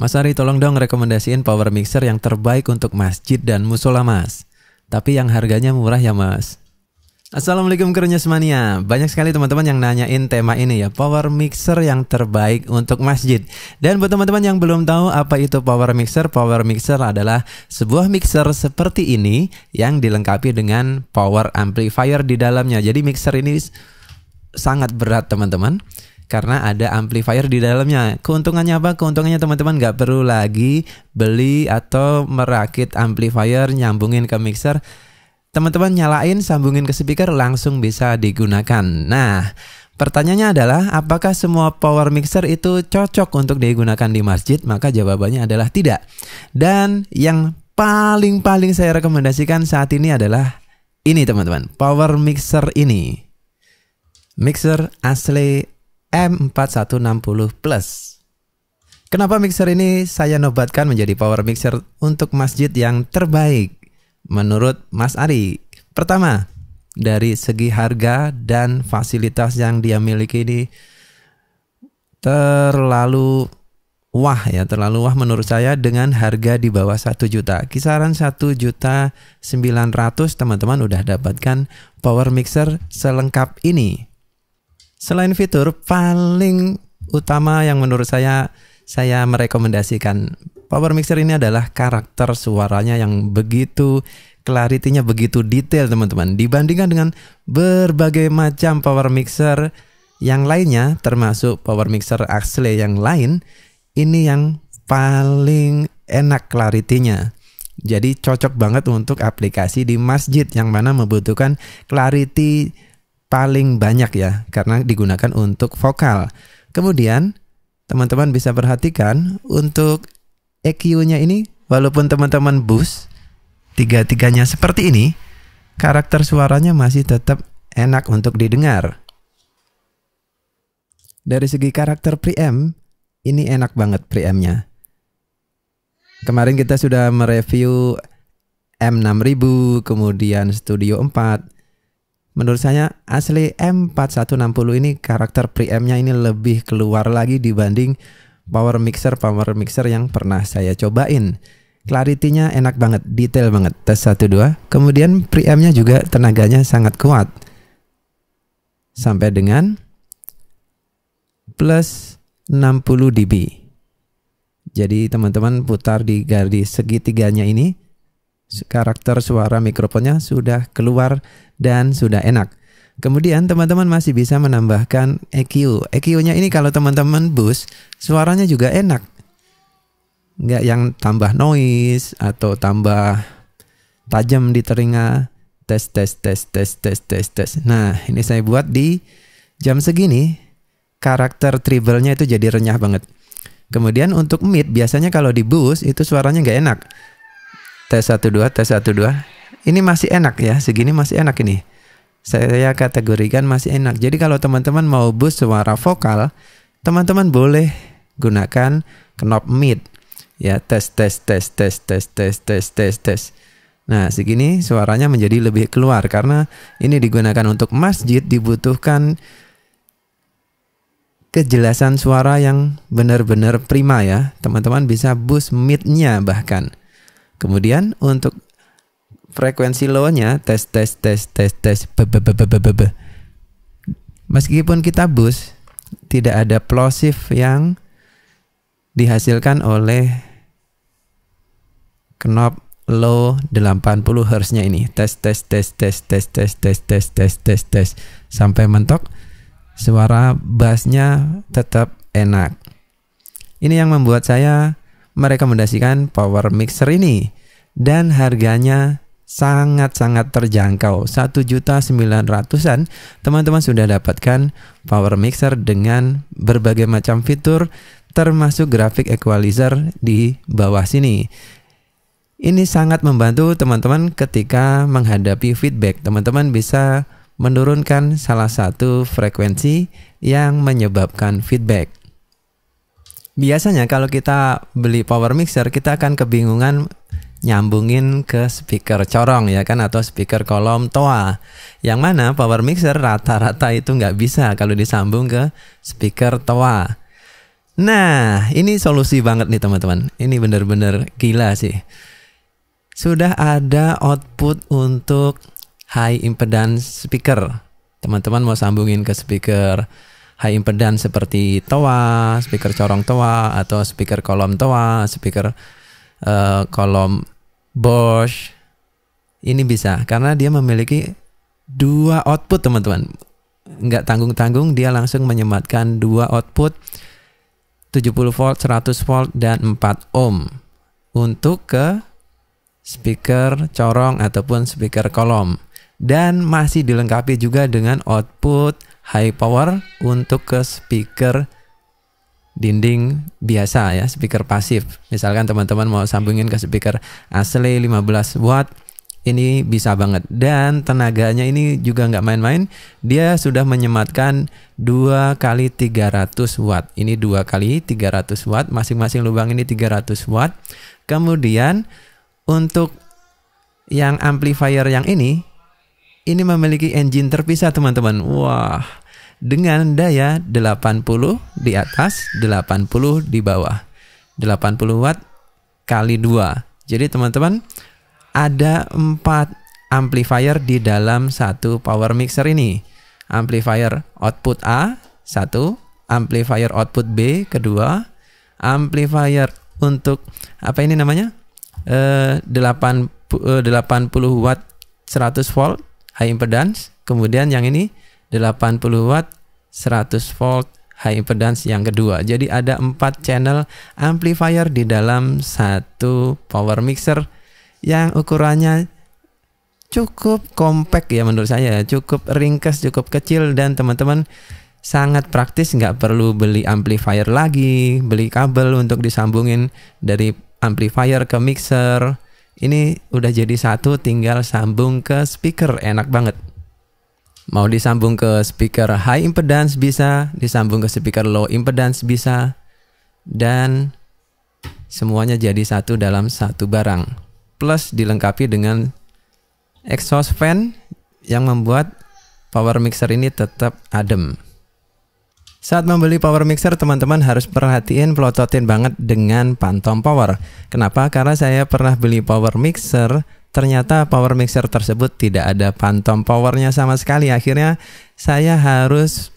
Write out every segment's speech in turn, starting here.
Mas Ari, tolong dong rekomendasiin power mixer yang terbaik untuk masjid dan musola, Mas. Tapi yang harganya murah ya, Mas. Assalamualaikum Kerenyes Mania. Banyak sekali teman-teman yang nanyain tema ini ya, power mixer yang terbaik untuk masjid. Dan buat teman-teman yang belum tahu apa itu power mixer adalah sebuah mixer seperti ini yang dilengkapi dengan power amplifier di dalamnya. Jadi mixer ini sangat berat teman-teman, karena ada amplifier di dalamnya. Keuntungannya apa? Keuntungannya teman-teman nggak perlu lagi beli atau merakit amplifier nyambungin ke mixer. Teman-teman nyalain, sambungin ke speaker, langsung bisa digunakan. Nah, pertanyaannya adalah apakah semua power mixer itu cocok untuk digunakan di masjid? Maka jawabannya adalah tidak. Dan yang paling saya rekomendasikan saat ini adalah ini teman-teman, power mixer ini. Mixer asli M4160 Plus. Kenapa mixer ini saya nobatkan menjadi power mixer untuk masjid yang terbaik menurut Mas Ari? Pertama, dari segi harga dan fasilitas yang dia miliki ini terlalu wah menurut saya, dengan harga di bawah 1 juta. Kisaran 1.900.000 teman-teman udah dapatkan power mixer selengkap ini. Selain fitur paling utama yang menurut saya merekomendasikan power mixer ini adalah karakter suaranya yang begitu, clarity-nya begitu detail teman-teman. Dibandingkan dengan berbagai macam power mixer yang lainnya, termasuk power mixer asli yang lain, ini yang paling enak clarity-nya. Jadi cocok banget untuk aplikasi di masjid yang mana membutuhkan clarity paling banyak ya, karena digunakan untuk vokal. Kemudian teman-teman bisa perhatikan untuk EQ-nya ini, walaupun teman-teman boost tiga-tiganya seperti ini, karakter suaranya masih tetap enak untuk didengar. Dari segi karakter preamp, ini enak banget preampnya. Kemarin kita sudah mereview M6000, kemudian Studio 4. Menurut saya asli M4160 ini karakter preampnya ini lebih keluar lagi dibanding power mixer yang pernah saya cobain. Clarity-nya enak banget, detail banget. Tes 1 2. Kemudian preampnya juga tenaganya sangat kuat. Sampai dengan plus 60 dB. Jadi teman-teman putar di garis segitiganya ini, karakter suara mikrofonnya sudah keluar dan sudah enak. Kemudian teman-teman masih bisa menambahkan EQ. EQ-nya ini kalau teman-teman boost, suaranya juga enak. Nggak yang tambah noise atau tambah tajam di telinga. Tes. Nah, ini saya buat di jam segini. Karakter treble-nya itu jadi renyah banget. Kemudian untuk mid, biasanya kalau di boost itu suaranya nggak enak. Tes 1 2. Ini masih enak ya, segini masih enak ini. Saya kategorikan masih enak. Jadi kalau teman-teman mau boost suara vokal, teman-teman boleh gunakan knob mid. Ya, tes. Nah, segini suaranya menjadi lebih keluar karena ini digunakan untuk masjid, dibutuhkan kejelasan suara yang benar-benar prima ya. Teman-teman bisa boost mid-nya bahkan. Kemudian untuk frekuensi low-nya tes. Meskipun kita boost, tidak ada plosive yang dihasilkan oleh knob low 80 Hz-nya ini. Tes sampai mentok. Suara bassnya tetap enak. Ini yang membuat saya merekomendasikan power mixer ini, dan harganya sangat-sangat terjangkau. 1.900.000-an teman-teman sudah dapatkan power mixer dengan berbagai macam fitur, termasuk grafik equalizer di bawah sini. Ini sangat membantu teman-teman ketika menghadapi feedback. Teman-teman bisa menurunkan salah satu frekuensi yang menyebabkan feedback. Biasanya kalau kita beli power mixer, kita akan kebingungan nyambungin ke speaker corong ya kan, atau speaker kolom toa, yang mana power mixer rata-rata itu nggak bisa kalau disambung ke speaker toa. Nah, ini solusi banget nih teman-teman. Ini bener-bener gila sih. Sudah ada output untuk high impedance speaker. Teman-teman mau sambungin ke speaker high impedance seperti TOA, speaker corong TOA, atau speaker kolom TOA, speaker kolom Bosch. Ini bisa karena dia memiliki dua output teman-teman. Nggak tanggung-tanggung, dia langsung menyematkan dua output 70 volt, 100 volt, dan 4 ohm untuk ke speaker corong ataupun speaker kolom. Dan masih dilengkapi juga dengan output high power untuk ke speaker dinding biasa ya, speaker pasif. Misalkan teman-teman mau sambungin ke speaker asli 15 watt, ini bisa banget. Dan tenaganya ini juga nggak main-main. Dia sudah menyematkan 2 kali 300 watt. Ini 2 kali 300 watt. Masing-masing lubang ini 300 watt. Kemudian untuk yang amplifier yang ini memiliki engine terpisah teman-teman. Wah, dengan daya 80 di atas, 80 di bawah. 80 watt kali 2. Jadi teman-teman, ada 4 amplifier di dalam satu power mixer ini. Amplifier output A, 1. Amplifier output B, kedua. Amplifier untuk, apa ini namanya? 80 watt 100 volt high impedance. Kemudian yang ini 80 watt 100 volt high impedance yang kedua. Jadi ada 4 channel amplifier di dalam satu power mixer yang ukurannya cukup compact ya menurut saya, cukup ringkas, cukup kecil, dan teman-teman sangat praktis, nggak perlu beli amplifier lagi, beli kabel untuk disambungin dari amplifier ke mixer. Ini udah jadi satu, tinggal sambung ke speaker, enak banget. Mau disambung ke speaker high impedance bisa, disambung ke speaker low impedance bisa, dan semuanya jadi satu dalam satu barang. Plus dilengkapi dengan exhaust fan yang membuat power mixer ini tetap adem. Saat membeli power mixer, teman-teman harus perhatiin, pelototin banget dengan phantom power. Kenapa? Karena saya pernah beli power mixer, ternyata power mixer tersebut tidak ada phantom powernya sama sekali. Akhirnya saya harus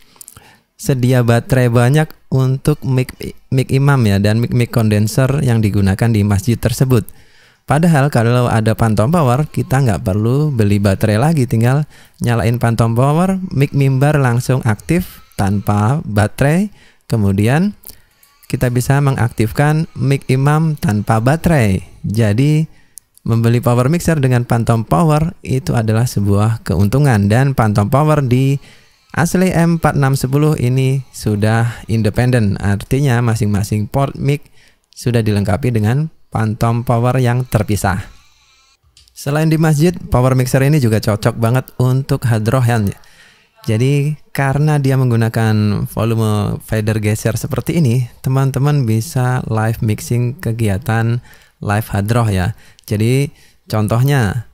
sedia baterai banyak untuk mic imam ya, dan mic condenser yang digunakan di masjid tersebut. Padahal kalau ada phantom power, kita nggak perlu beli baterai lagi, tinggal nyalain phantom power, mic mimbar langsung aktif tanpa baterai. Kemudian kita bisa mengaktifkan mic imam tanpa baterai. Jadi membeli power mixer dengan phantom power itu adalah sebuah keuntungan. Dan phantom power di asli M4610 ini sudah independen, artinya masing-masing port mic sudah dilengkapi dengan phantom power yang terpisah. Selain di masjid, power mixer ini juga cocok banget untuk hadrohan. Jadi karena dia menggunakan volume fader geser seperti ini, teman-teman bisa live mixing kegiatan live hadroh ya. Jadi contohnya,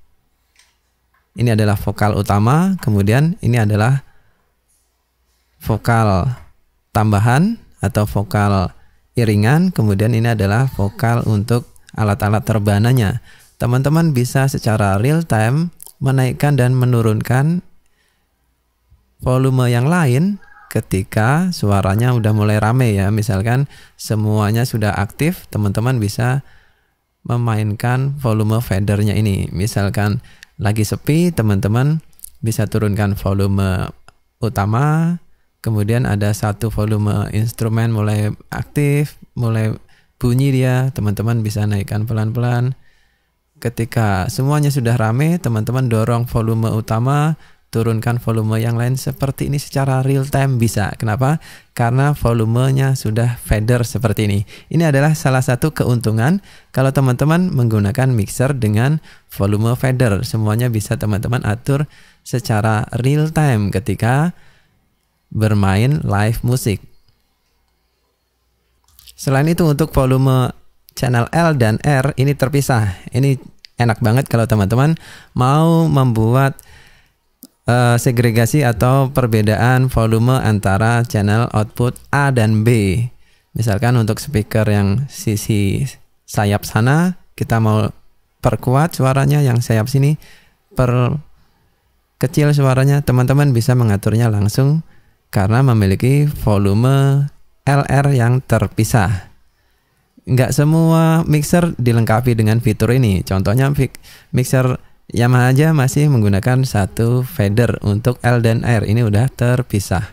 ini adalah vokal utama, kemudian ini adalah vokal tambahan atau vokal iringan, kemudian ini adalah vokal untuk alat-alat terbananya. Teman-teman bisa secara real time menaikkan dan menurunkan volume yang lain ketika suaranya udah mulai rame ya. Misalkan semuanya sudah aktif, teman-teman bisa memainkan volume fadernya ini. Misalkan lagi sepi, teman-teman bisa turunkan volume utama, kemudian ada satu volume instrumen mulai aktif, mulai bunyi dia, teman-teman bisa naikkan pelan-pelan. Ketika semuanya sudah rame, teman-teman dorong volume utama, turunkan volume yang lain seperti ini secara real time bisa. Kenapa? Karena volumenya sudah fader seperti ini. Ini adalah salah satu keuntungan kalau teman-teman menggunakan mixer dengan volume fader. Semuanya bisa teman-teman atur secara real time ketika bermain live musik. Selain itu untuk volume channel L dan R ini terpisah. Ini enak banget kalau teman-teman mau membuat segregasi atau perbedaan volume antara channel output A dan B. Misalkan untuk speaker yang sisi sayap sana, kita mau perkuat suaranya, yang sayap sini kecil suaranya, teman-teman bisa mengaturnya langsung karena memiliki volume LR yang terpisah. Nggak semua mixer dilengkapi dengan fitur ini. Contohnya mixer Yamaha aja masih menggunakan satu fader untuk L dan R. Ini udah terpisah.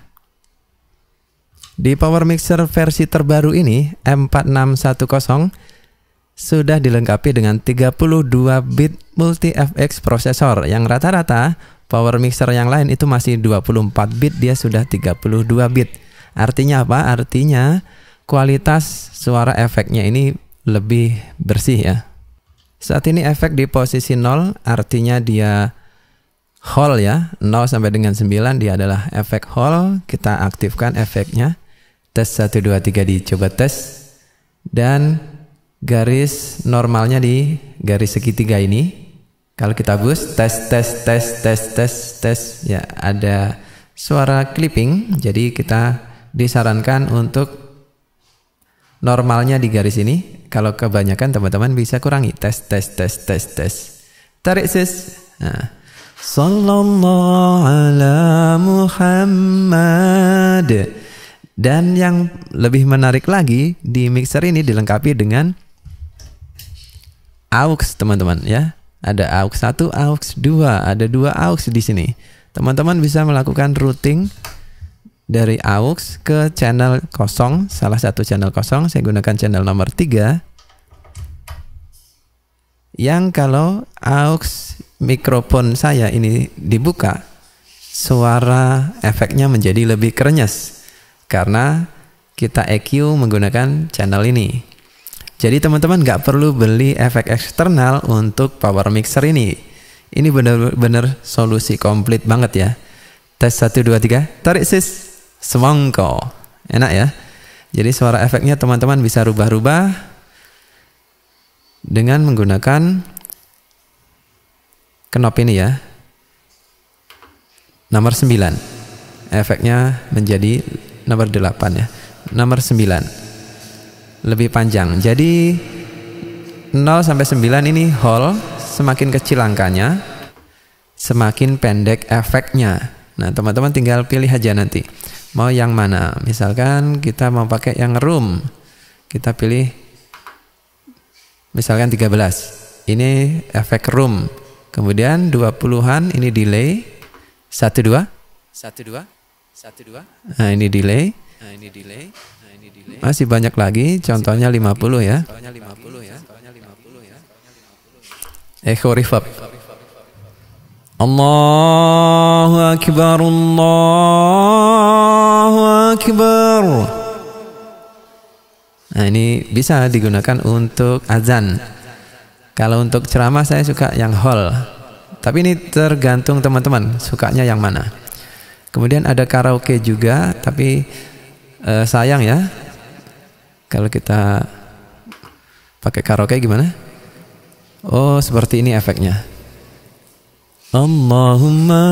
Di Power Mixer versi terbaru ini, M4610, sudah dilengkapi dengan 32 bit multi FX prosesor, yang rata-rata Power Mixer yang lain itu masih 24 bit, dia sudah 32 bit. Artinya apa? Artinya kualitas suara efeknya ini lebih bersih ya. Saat ini efek di posisi 0, artinya dia whole ya, 0 sampai dengan 9 dia adalah efek whole. Kita aktifkan efeknya. Tes 1 2 3 dicoba tes. Dan garis normalnya di garis segitiga ini. Kalau kita boost tes ya, ada suara clipping. Jadi kita disarankan untuk normalnya di garis ini. Kalau kebanyakan teman-teman bisa kurangi. Tes. Tarik sis. Nah. Sallallahu ala Muhammad. Dan yang lebih menarik lagi, di mixer ini dilengkapi dengan aux, teman-teman ya. Ada aux 1, aux 2, ada 2 aux di sini. Teman-teman bisa melakukan routing dari aux ke channel kosong, salah satu channel kosong. Saya gunakan channel nomor 3. Yang kalau aux mikrofon saya ini dibuka, suara efeknya menjadi lebih krenyes karena kita EQ menggunakan channel ini. Jadi teman-teman nggak perlu beli efek eksternal untuk Power Mixer ini. Ini benar-benar solusi komplit banget ya. Tes 1 2 3, tarik sis. Semongko, enak ya. Jadi suara efeknya teman-teman bisa rubah-rubah dengan menggunakan knob ini ya. Nomor 9. Efeknya menjadi nomor 8 ya. Nomor 9. Lebih panjang. Jadi 0 sampai 9 ini whole, semakin kecil angkanya, semakin pendek efeknya. Nah, teman-teman tinggal pilih aja nanti. Mau yang mana? Misalkan kita mau pakai yang room. Kita pilih misalkan 13. Ini efek room. Kemudian 20-an ini delay. 1 2. Nah, ini delay. Masih banyak lagi, contohnya 50 ya. Echo reverb. Allahu Akbar, Allahu Akbar. Nah, ini bisa digunakan untuk azan. Kalau untuk ceramah saya suka yang whole. Tapi ini tergantung teman-teman sukanya yang mana. Kemudian ada karaoke juga, tapi sayang ya. Kalau kita pakai karaoke gimana? Oh, seperti ini efeknya. Allahumma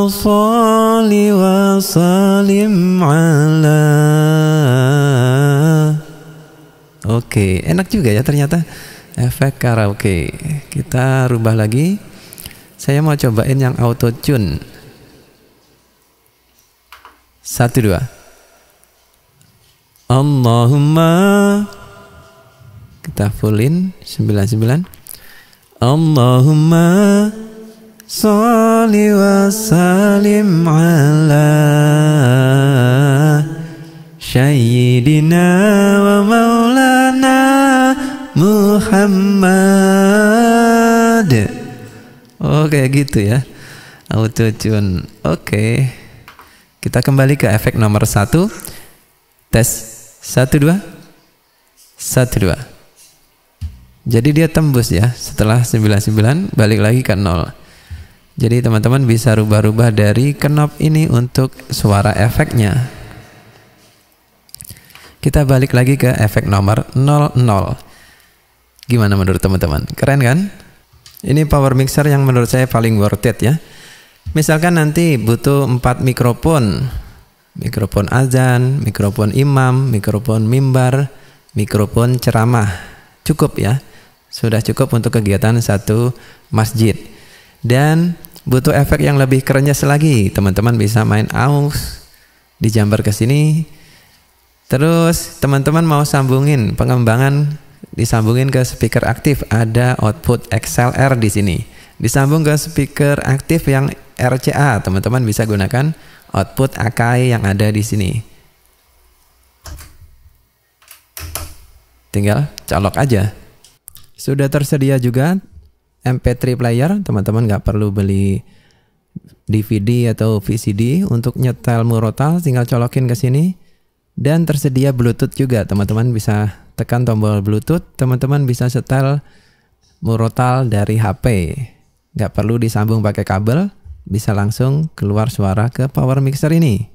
sholli wa sallim ala. Oke, enak juga ya ternyata efek karaoke. Kita rubah lagi. Saya mau cobain yang auto tune. 1 2. Allahumma, kita fullin 99. Allahumma sholli wa sallim ala sayyidina wa maulana Muhammad. Oh, kayak gitu ya, auto tune. Oke, kita kembali ke efek nomor 1. Tes 1 2. Jadi dia tembus ya, setelah 99 balik lagi ke 0. Jadi teman-teman bisa rubah-rubah dari knob ini untuk suara efeknya. Kita balik lagi ke efek nomor 00. Gimana menurut teman-teman? Keren kan? Ini power mixer yang menurut saya paling worth it ya. Misalkan nanti butuh 4 mikrofon. mikrofon azan, mikrofon imam, mikrofon mimbar, mikrofon ceramah. Cukup ya, sudah cukup untuk kegiatan satu masjid. Dan butuh efek yang lebih kerennya lagi, teman-teman bisa main aux, dijambar ke sini. Terus teman-teman mau sambungin pengembangan, disambungin ke speaker aktif, ada output XLR di sini. Disambung ke speaker aktif yang RCA, teman-teman bisa gunakan output Akai yang ada di sini. Tinggal colok aja. Sudah tersedia juga MP3 player, teman-teman nggak perlu beli DVD atau VCD untuk nyetel murotal, tinggal colokin ke sini. Dan tersedia Bluetooth juga, teman-teman bisa tekan tombol Bluetooth, teman-teman bisa setel murotal dari HP. Nggak perlu disambung pakai kabel, bisa langsung keluar suara ke power mixer ini.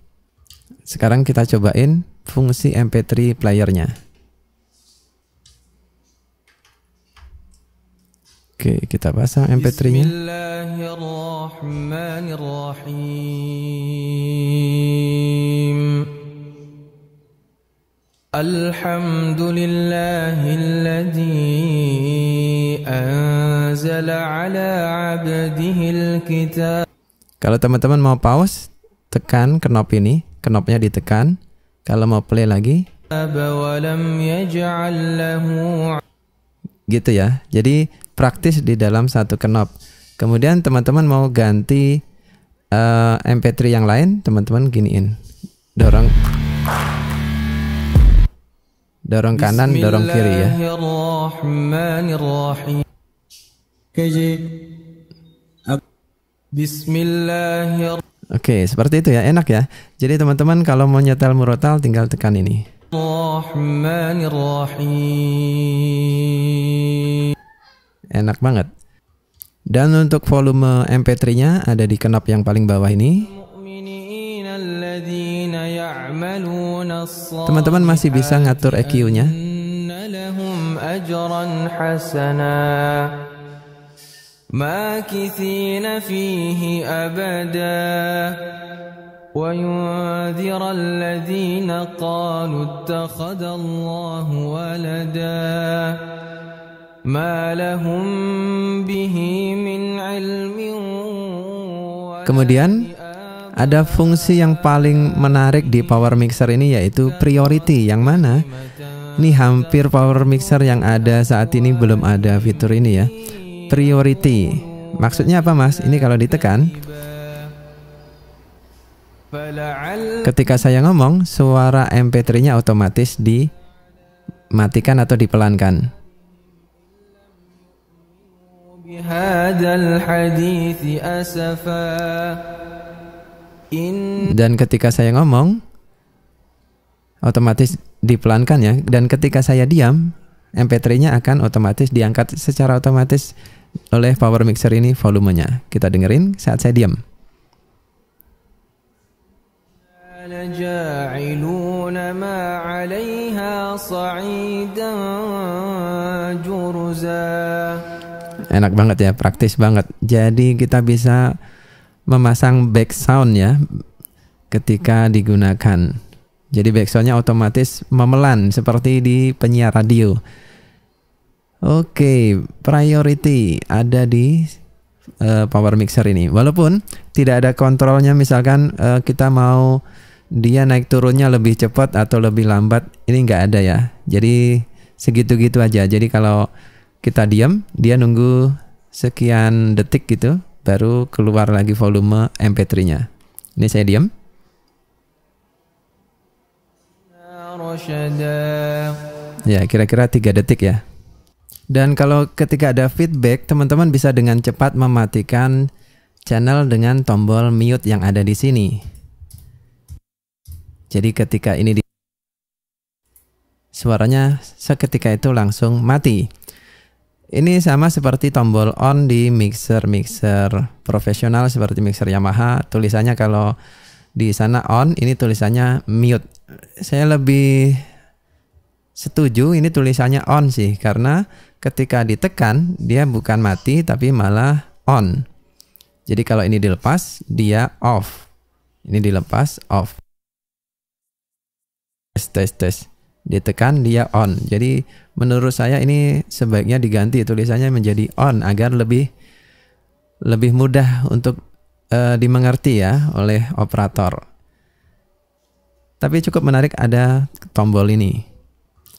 Sekarang kita cobain fungsi MP3 playernya. Oke, kita pasang MP3-nya. Bismillahirrahmanirrahim. Alhamdulillahilladzi anzala ala 'abdihil kitab. Kalau teman-teman mau pause, tekan knop ini, knopnya ditekan. Kalau mau play lagi, gitu ya. Jadi praktis di dalam satu knop. Kemudian teman-teman mau ganti MP3 yang lain, teman-teman giniin, dorong kanan, dorong kiri ya. Bismillahirrahmanirrahim. Oke, seperti itu ya, enak ya. Jadi teman-teman kalau mau nyetel murotal tinggal tekan ini. Enak banget. Dan untuk volume MP3-nya ada di knop yang paling bawah ini. Teman-teman masih bisa ngatur EQ-nya. Makithina fihi abada wa yunzira alladhina qalu ittakhadallahu walada ma lahum bihi min ilmin. Kemudian ada fungsi yang paling menarik di power mixer ini, yaitu priority, yang mana ini hampir power mixer yang ada saat ini belum ada fitur ini ya. Priority maksudnya apa mas? Ini kalau ditekan, ketika saya ngomong, suara MP3-nya otomatis dimatikan atau dipelankan. Dan ketika saya ngomong, otomatis dipelankan ya. Dan ketika saya diam, MP3-nya akan otomatis diangkat secara otomatis oleh power mixer ini volumenya. Kita dengerin saat saya diam. Enak banget ya, praktis banget. Jadi kita bisa memasang back sound ya ketika digunakan. Jadi back soundnya otomatis memelan seperti di penyiar radio. Oke, priority ada di power mixer ini. Walaupun tidak ada kontrolnya, misalkan kita mau dia naik turunnya lebih cepat atau lebih lambat, ini nggak ada ya. Jadi segitu-gitu aja. Jadi kalau kita diam, dia nunggu sekian detik gitu, baru keluar lagi volume MP3-nya. Ini saya diam. Ya, kira-kira 3 detik ya. Dan kalau ketika ada feedback, teman-teman bisa dengan cepat mematikan channel dengan tombol mute yang ada di sini. Jadi ketika ini suaranya seketika itu langsung mati. Ini sama seperti tombol on di mixer profesional seperti mixer Yamaha. Tulisannya kalau di sana on, ini tulisannya mute. Saya lebih setuju ini tulisannya on sih, karena ketika ditekan dia bukan mati tapi malah on. Jadi kalau ini dilepas dia off. Ini dilepas off. tes. Ditekan dia on. Jadi menurut saya ini sebaiknya diganti tulisannya menjadi on agar lebih mudah untuk dimengerti ya oleh operator. Tapi cukup menarik ada tombol ini.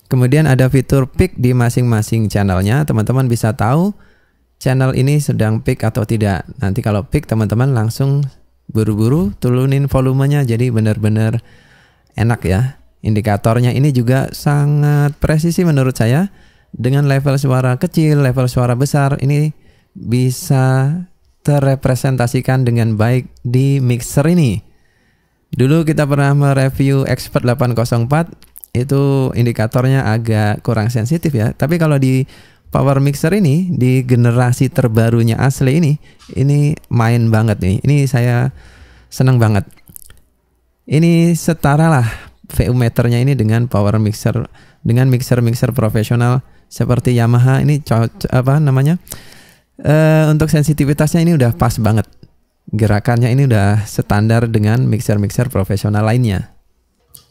Kemudian ada fitur peak di masing-masing channelnya. Teman-teman bisa tahu channel ini sedang peak atau tidak. Nanti kalau peak teman-teman langsung buru-buru turunin volumenya, jadi benar-benar enak ya. Indikatornya ini juga sangat presisi menurut saya. Dengan level suara kecil, level suara besar, ini bisa terrepresentasikan dengan baik di mixer ini. Dulu kita pernah mereview Expert 804, itu indikatornya agak kurang sensitif ya. Tapi kalau di Power Mixer ini, di generasi terbarunya asli ini main banget nih. Ini saya senang banget. Ini setara lah VU meternya ini dengan Power Mixer, dengan mixer profesional seperti Yamaha ini untuk sensitivitasnya ini udah pas banget. Gerakannya ini udah standar dengan mixer profesional lainnya.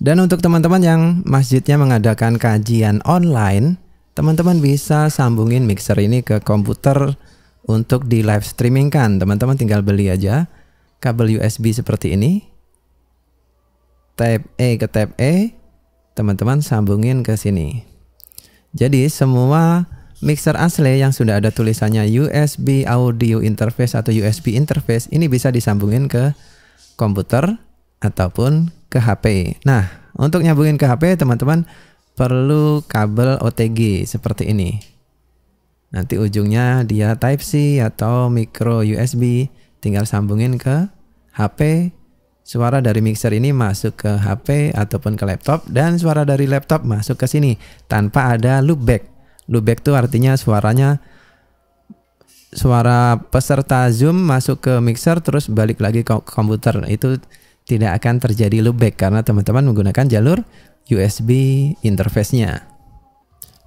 Dan untuk teman-teman yang masjidnya mengadakan kajian online, teman-teman bisa sambungin mixer ini ke komputer untuk di live streaming kan. Teman-teman tinggal beli aja kabel USB seperti ini. Type A ke Type A, teman-teman sambungin ke sini. Jadi semua mixer asli yang sudah ada tulisannya USB audio interface atau USB interface ini bisa disambungin ke komputer ataupun ke HP. Nah, untuk nyambungin ke HP teman-teman perlu kabel OTG seperti ini. Nanti ujungnya dia Type C atau micro USB, tinggal sambungin ke HP. Suara dari mixer ini masuk ke HP ataupun ke laptop, dan suara dari laptop masuk ke sini tanpa ada loopback. Loopback itu artinya suara peserta Zoom masuk ke mixer terus balik lagi ke komputer. Itu tidak akan terjadi loopback karena teman-teman menggunakan jalur USB interface-nya.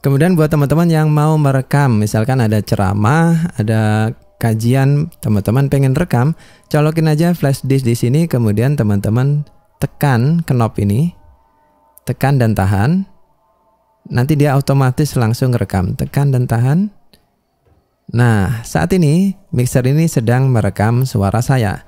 Kemudian buat teman-teman yang mau merekam, misalkan ada ceramah, ada kajian, teman-teman pengen rekam, colokin aja flash disk di sini, kemudian teman-teman tekan knob ini, tekan dan tahan. Nanti dia otomatis langsung rekam, tekan dan tahan. Nah, saat ini mixer ini sedang merekam suara saya.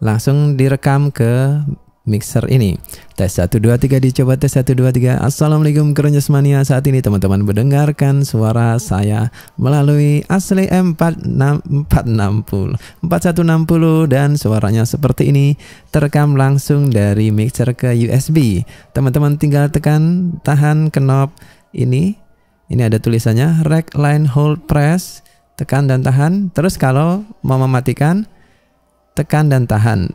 Langsung direkam ke mixer ini. Tes 1 2 3 dicoba, tes 1 2 3. Assalamualaikum Kerenyes Mania. Saat ini teman-teman mendengarkan suara saya melalui Asli M460 4160 dan suaranya seperti ini, terekam langsung dari mixer ke USB. Teman-teman tinggal tekan tahan knob ini. Ini ada tulisannya Rec Line Hold Press, tekan dan tahan. Terus kalau mau mematikan, tekan dan tahan.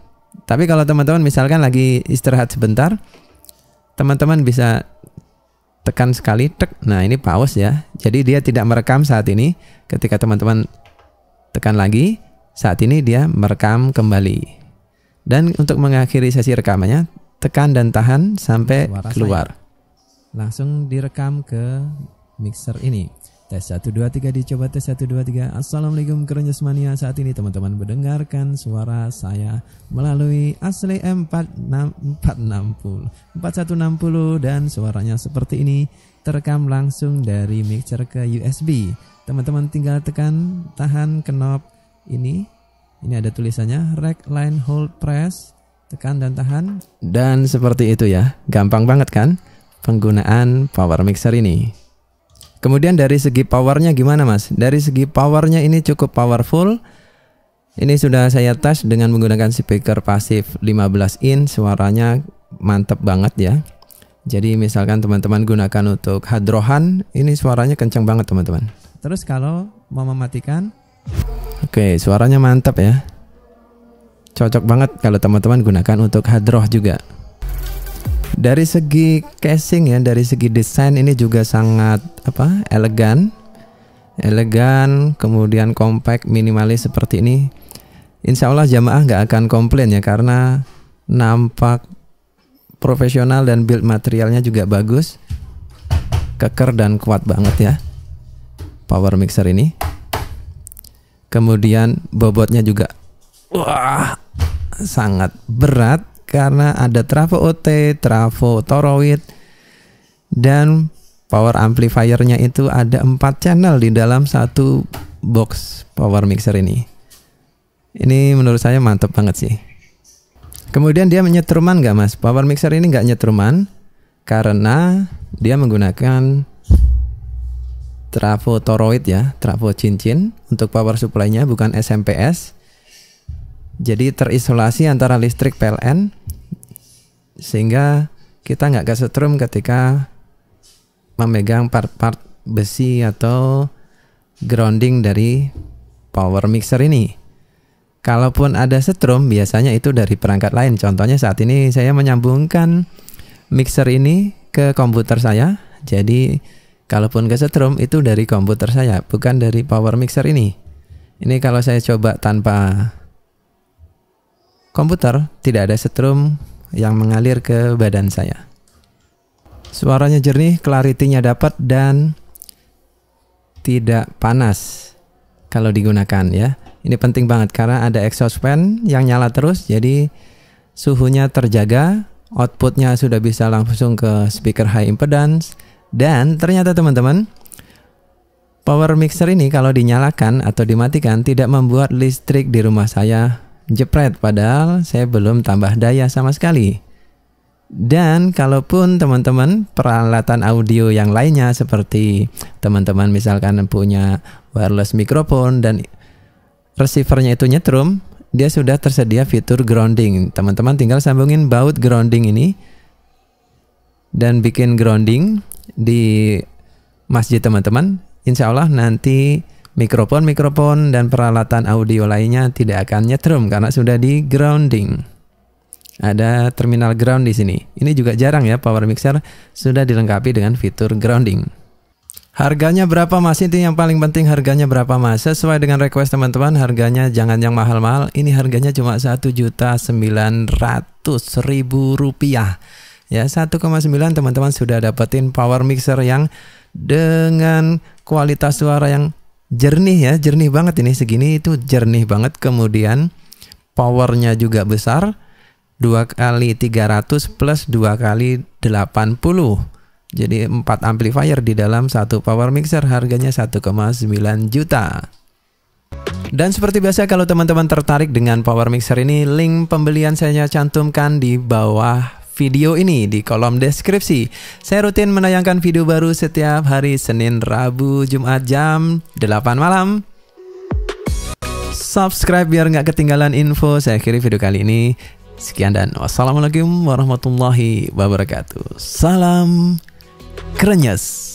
Tapi kalau teman-teman misalkan lagi istirahat sebentar, teman-teman bisa tekan sekali, tek. Nah, ini pause ya. Jadi dia tidak merekam saat ini. Ketika teman-teman tekan lagi, saat ini dia merekam kembali. Dan untuk mengakhiri sesi rekamannya, tekan dan tahan sampai keluar. Langsung direkam ke mixer ini. Tes 1 2 3 dicoba, tes 1 2 3. Assalamualaikum Kerenyes Mania. Saat ini teman-teman mendengarkan suara saya melalui Asli M460 4160 dan suaranya seperti ini, terekam langsung dari mixer ke USB. Teman-teman tinggal tekan tahan knob ini. Ini ada tulisannya Rec Line Hold Press, tekan dan tahan. Dan seperti itu ya. Gampang banget kan penggunaan power mixer ini. Kemudian dari segi powernya gimana mas? Dari segi powernya ini cukup powerful. Ini sudah saya tes dengan menggunakan speaker pasif 15 inch. Suaranya mantap banget ya. Jadi misalkan teman-teman gunakan untuk hadrohan, ini suaranya kencang banget teman-teman. Terus kalau mau mematikan, oke, suaranya mantap ya. Cocok banget kalau teman-teman gunakan untuk hadroh juga. Dari segi casing ya, dari segi desain ini juga sangat elegan, kemudian compact, minimalis seperti ini. Insya Allah jamaah nggak akan komplain ya, karena nampak profesional dan build materialnya juga bagus, keker dan kuat banget ya power mixer ini. Kemudian bobotnya juga wah sangat berat. karena ada trafo OT, trafo toroid, dan power amplifiernya itu ada 4 channel di dalam satu box power mixer ini. Ini menurut saya mantap banget sih. Kemudian dia menyetruman nggak mas? Power mixer ini nggak nyetruman karena dia menggunakan trafo toroid ya, trafo cincin untuk power supply-nya, bukan SMPS. Jadi terisolasi antara listrik PLN sehingga kita nggak kesetrum ketika memegang part-part besi atau grounding dari power mixer ini. Kalaupun ada setrum biasanya itu dari perangkat lain. Contohnya saat ini saya menyambungkan mixer ini ke komputer saya. Jadi kalaupun kesetrum itu dari komputer saya, bukan dari power mixer ini. Ini kalau saya coba tanpa komputer, tidak ada setrum yang mengalir ke badan saya. Suaranya jernih, clarity-nya dapat, dan tidak panas kalau digunakan ya. Ini penting banget karena ada exhaust fan yang nyala terus, jadi suhunya terjaga, outputnya sudah bisa langsung ke speaker high impedance. Dan ternyata teman-teman, power mixer ini kalau dinyalakan atau dimatikan tidak membuat listrik di rumah saya jepret, padahal saya belum tambah daya sama sekali. Dan kalaupun teman-teman peralatan audio yang lainnya seperti teman-teman misalkan punya wireless microphone dan receivernya itu nyetrum, dia sudah tersedia fitur grounding. Teman-teman tinggal sambungin baut grounding ini dan bikin grounding di masjid teman-teman. Insya Allah nanti mikrofon dan peralatan audio lainnya tidak akan nyetrum karena sudah di grounding. Ada terminal ground di sini. Ini juga jarang ya, power mixer sudah dilengkapi dengan fitur grounding. Harganya berapa mas? Itu yang paling penting, harganya berapa mas? Sesuai dengan request teman-teman, harganya jangan yang mahal-mahal. Ini harganya cuma Rp1.900.000. Ya, 1,9 teman-teman sudah dapetin power mixer yang dengan kualitas suara yang jernih ya, jernih banget ini, segini itu jernih banget. Kemudian powernya juga besar, 2x300 plus 2x80. Jadi 4 amplifier di dalam satu power mixer, harganya 1,9 juta. Dan seperti biasa kalau teman-teman tertarik dengan power mixer ini, link pembelian saya cantumkan di bawah video ini di kolom deskripsi. Saya rutin menayangkan video baru setiap hari Senin, Rabu, Jumat jam 8 malam. Subscribe biar nggak ketinggalan info saya akhiri video kali ini. Sekian dan wassalamualaikum warahmatullahi wabarakatuh. Salam Krenyes.